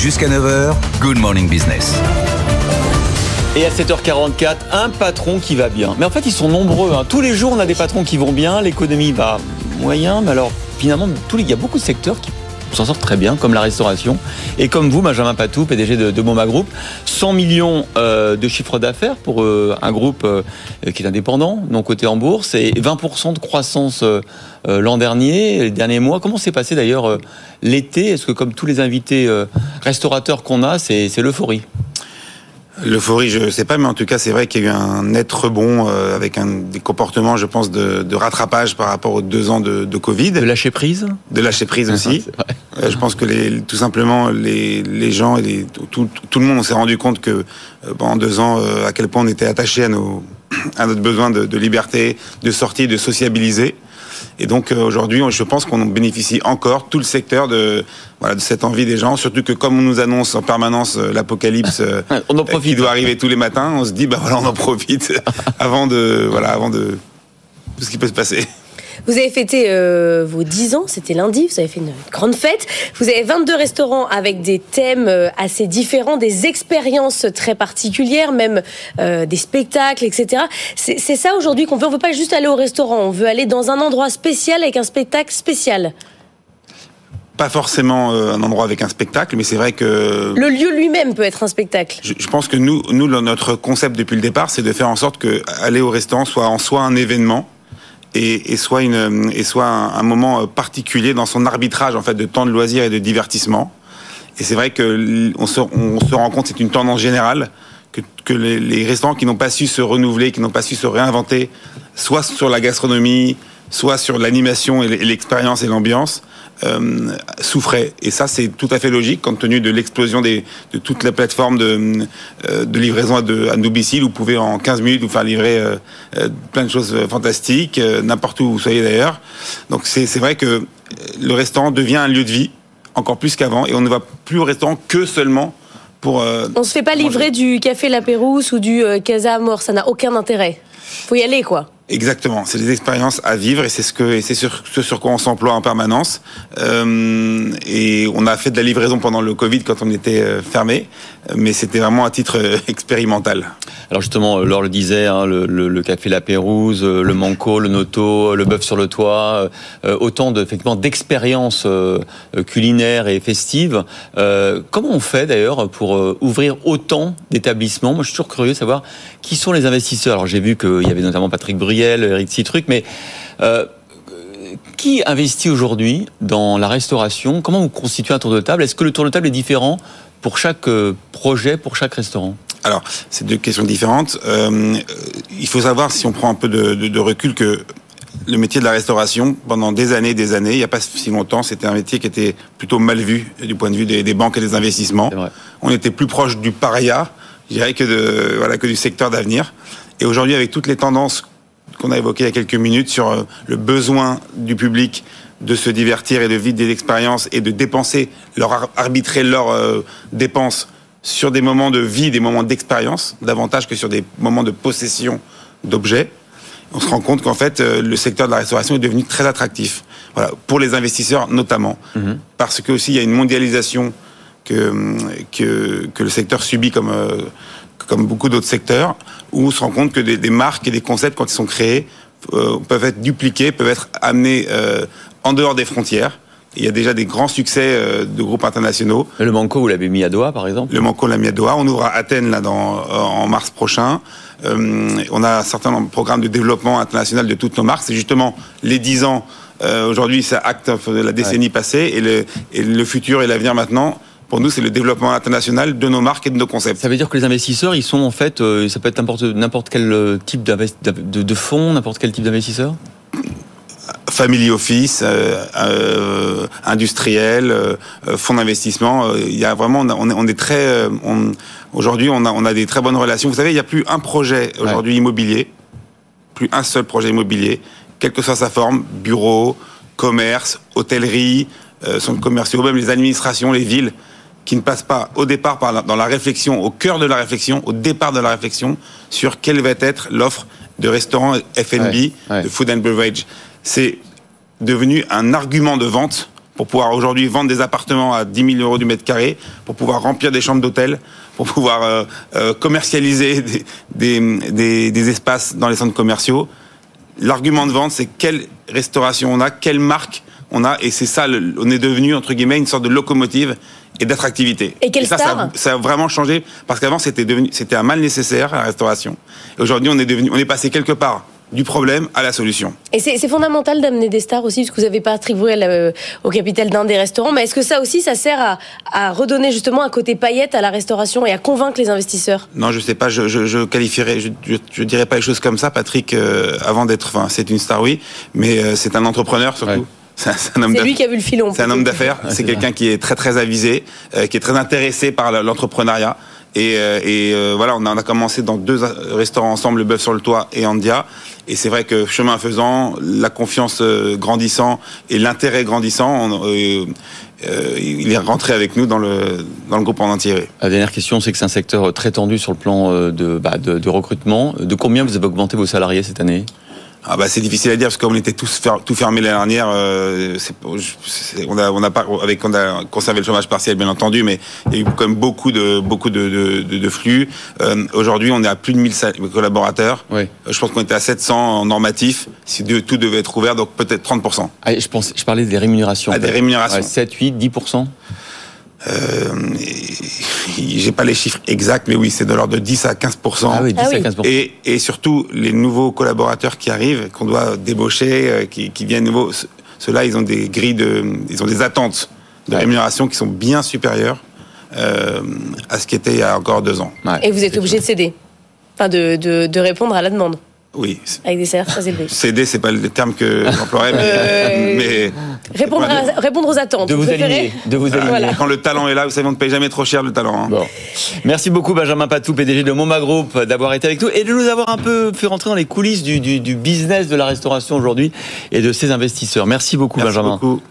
Jusqu'à 9h, Good Morning Business. Et à 7h44, un patron qui va bien. Mais en fait, ils sont nombreux. Tous les jours, on a des patrons qui vont bien. L'économie va moyen. Mais alors, finalement, il y a beaucoup de secteurs qui s'en sortent très bien, comme la restauration. Et comme vous, Benjamin Patou, PDG de Moma Group, 100 millions de chiffre d'affaires pour un groupe qui est indépendant, non coté en bourse, et 20% de croissance l'an dernier, les derniers mois. Comment s'est passé d'ailleurs l'été ? Est-ce que, comme tous les invités restaurateurs qu'on a, c'est l'euphorie ? L'euphorie, je ne sais pas, mais en tout cas, c'est vrai qu'il y a eu un net rebond avec des comportements, je pense, de rattrapage par rapport aux 2 ans de Covid. De lâcher prise ? De lâcher prise aussi. Je pense que tout simplement, les gens et tout le monde, on s'est rendu compte que pendant 2 ans, à quel point on était attaché à notre besoin de liberté, de sortir, de sociabiliser. Et donc aujourd'hui, je pense qu'on bénéficie encore, tout le secteur, de cette envie des gens. Surtout que comme on nous annonce en permanence l'apocalypse on en profite, qui doit arriver tous les matins, on se dit, on en profite avant de tout ce qui peut se passer. Vous avez fêté vos 10 ans, c'était lundi, vous avez fait une grande fête. Vous avez 22 restaurants avec des thèmes assez différents, des expériences très particulières, même des spectacles, etc. C'est ça aujourd'hui qu'on veut. On ne veut pas juste aller au restaurant, on veut aller dans un endroit spécial avec un spectacle spécial. Pas forcément un endroit avec un spectacle, mais c'est vrai que... Le lieu lui-même peut être un spectacle. Je pense que nous, notre concept depuis le départ, c'est de faire en sorte que aller au restaurant soit en soi un événement, et soit un moment particulier dans son arbitrage en fait de temps de loisirs et de divertissement. Et c'est vrai que on se rend compte, c'est une tendance générale, que les restaurants qui n'ont pas su se renouveler, qui n'ont pas su se réinventer, soit sur la gastronomie, soit sur l'animation et l'expérience et l'ambiance, souffraient. Et ça, c'est tout à fait logique compte tenu de l'explosion de toute la plateforme de livraison à domicile où vous pouvez en 15 minutes vous faire livrer plein de choses fantastiques, n'importe où vous soyez d'ailleurs. Donc c'est vrai que le restaurant devient un lieu de vie, encore plus qu'avant, et on ne va plus au restaurant que seulement pour... on se fait pas livrer du café La Pérouse ou du Casa Amor, ça n'a aucun intérêt. Faut y aller, quoi. Exactement, c'est des expériences à vivre et c'est ce sur quoi on s'emploie en permanence. Et on a fait de la livraison pendant le Covid quand on était fermé, mais c'était vraiment à titre expérimental. Alors justement, Laure le disait, le café La Pérouse, le Manco, le Noto, le bœuf sur le toit, autant effectivement d'expériences culinaires et festives. Comment on fait d'ailleurs pour ouvrir autant d'établissements ? Moi, je suis toujours curieux de savoir qui sont les investisseurs. Alors j'ai vu qu'il y avait notamment Patrick Briel, Eric Citruc, mais qui investit aujourd'hui dans la restauration ? Comment vous constituez un tour de table ? Est-ce que le tour de table est différent pour chaque projet, pour chaque restaurant ? Alors, c'est 2 questions différentes. Il faut savoir, si on prend un peu de recul, que le métier de la restauration, pendant des années, il n'y a pas si longtemps, c'était un métier qui était plutôt mal vu du point de vue des banques et des investissements. On était plus proche du paria, je dirais, que du secteur d'avenir. Et aujourd'hui, avec toutes les tendances qu'on a évoquées il y a quelques minutes sur le besoin du public de se divertir et de vivre des expériences et de dépenser, arbitrer leurs dépenses sur des moments de vie, des moments d'expérience, davantage que sur des moments de possession d'objets, on se rend compte qu'en fait, le secteur de la restauration est devenu très attractif. Voilà, pour les investisseurs notamment. Parce que aussi, il y a une mondialisation que le secteur subit comme beaucoup d'autres secteurs, où on se rend compte que des marques et des concepts, quand ils sont créés, peuvent être dupliqués, peuvent être amenés en dehors des frontières. Il y a déjà des grands succès de groupes internationaux. Le Manco, vous l'avez mis à Doha, par exemple ? Le Manco, on l'a mis à Doha. On ouvre à Athènes en mars prochain. On a un certain programme de développement international de toutes nos marques. C'est justement les 10 ans. Aujourd'hui, ça acte la décennie passée. Et le futur et l'avenir maintenant, pour nous, c'est le développement international de nos marques et de nos concepts. Ça veut dire que les investisseurs, ils sont en fait, ça peut être n'importe quel type de fonds, n'importe quel type d'investisseur ? Family office, industriel, fonds d'investissement. Il y a vraiment, on est très, aujourd'hui, on a des très bonnes relations. Vous savez, il n'y a plus un projet aujourd'hui immobilier, plus un seul projet immobilier, quelle que soit sa forme, bureau, commerce, hôtellerie, centres commerciaux, même les administrations, les villes, qui ne passent pas au départ dans la réflexion, au cœur de la réflexion, au départ de la réflexion, sur quelle va être l'offre de restaurants F&B, de food and beverage. C'est devenu un argument de vente pour pouvoir aujourd'hui vendre des appartements à 10 000 euros du mètre carré, pour pouvoir remplir des chambres d'hôtel, pour pouvoir commercialiser des espaces dans les centres commerciaux. L'argument de vente, c'est quelle restauration on a, quelle marque on a, et c'est ça, on est devenu, entre guillemets, une sorte de locomotive et d'attractivité. Et quelle star ? Ça a vraiment changé, parce qu'avant, c'était un mal nécessaire, la restauration. Et aujourd'hui, on est passé quelque part du problème à la solution. Et c'est fondamental d'amener des stars aussi, parce que vous avez Patrick Bruel au capital d'un des restaurants, mais est-ce que ça aussi, ça sert à redonner justement un côté paillette à la restauration et à convaincre les investisseurs ? Non, je sais pas, je qualifierais, je dirais pas les choses comme ça. Patrick, avant d'être, c'est une star, oui, mais c'est un entrepreneur surtout. Ouais. C'est lui qui a vu le filon. C'est un homme d'affaires, c'est quelqu'un qui est très très avisé, qui est très intéressé par l'entrepreneuriat. Et voilà, on a commencé dans 2 restaurants ensemble, le Bœuf sur le Toit et Andia. Et c'est vrai que chemin faisant, la confiance grandissant et l'intérêt grandissant, il est rentré avec nous dans le groupe en entier. La dernière question, c'est que c'est un secteur très tendu sur le plan de recrutement. De combien vous avez augmenté vos salariés cette année ? C'est difficile à dire parce que comme on était tout fermé l'année dernière, on a conservé le chômage partiel bien entendu, mais il y a eu quand même beaucoup de flux. Aujourd'hui, on est à plus de 1000 collaborateurs. Oui. Je pense qu'on était à 700 en normatif. Si tout devait être ouvert, donc peut-être 30%. Je parlais des rémunérations. Des rémunérations. 7, 8, 10%. J'ai pas les chiffres exacts, mais oui, c'est de l'ordre de 10 à 15%. Ah oui, 10 à 15%. Et surtout, les nouveaux collaborateurs qui arrivent, qu'on doit débaucher, qui viennent nouveaux, ceux-là, ils ont des grilles ils ont des attentes de rémunération qui sont bien supérieures à ce qui était il y a encore 2 ans. Ouais, et vous êtes obligé de céder, enfin de répondre à la demande. Oui. Avec des salaires très élevés. Céder, c'est pas le terme que j'emploierais, mais répondre aux attentes. De vous aligner. Voilà. Quand le talent est là, vous savez, on ne paye jamais trop cher le talent. Hein. Bon. Merci beaucoup Benjamin Patou, PDG de Moma Group, d'avoir été avec nous et de nous avoir un peu fait rentrer dans les coulisses du business de la restauration aujourd'hui et de ses investisseurs. Merci beaucoup Benjamin. Merci beaucoup.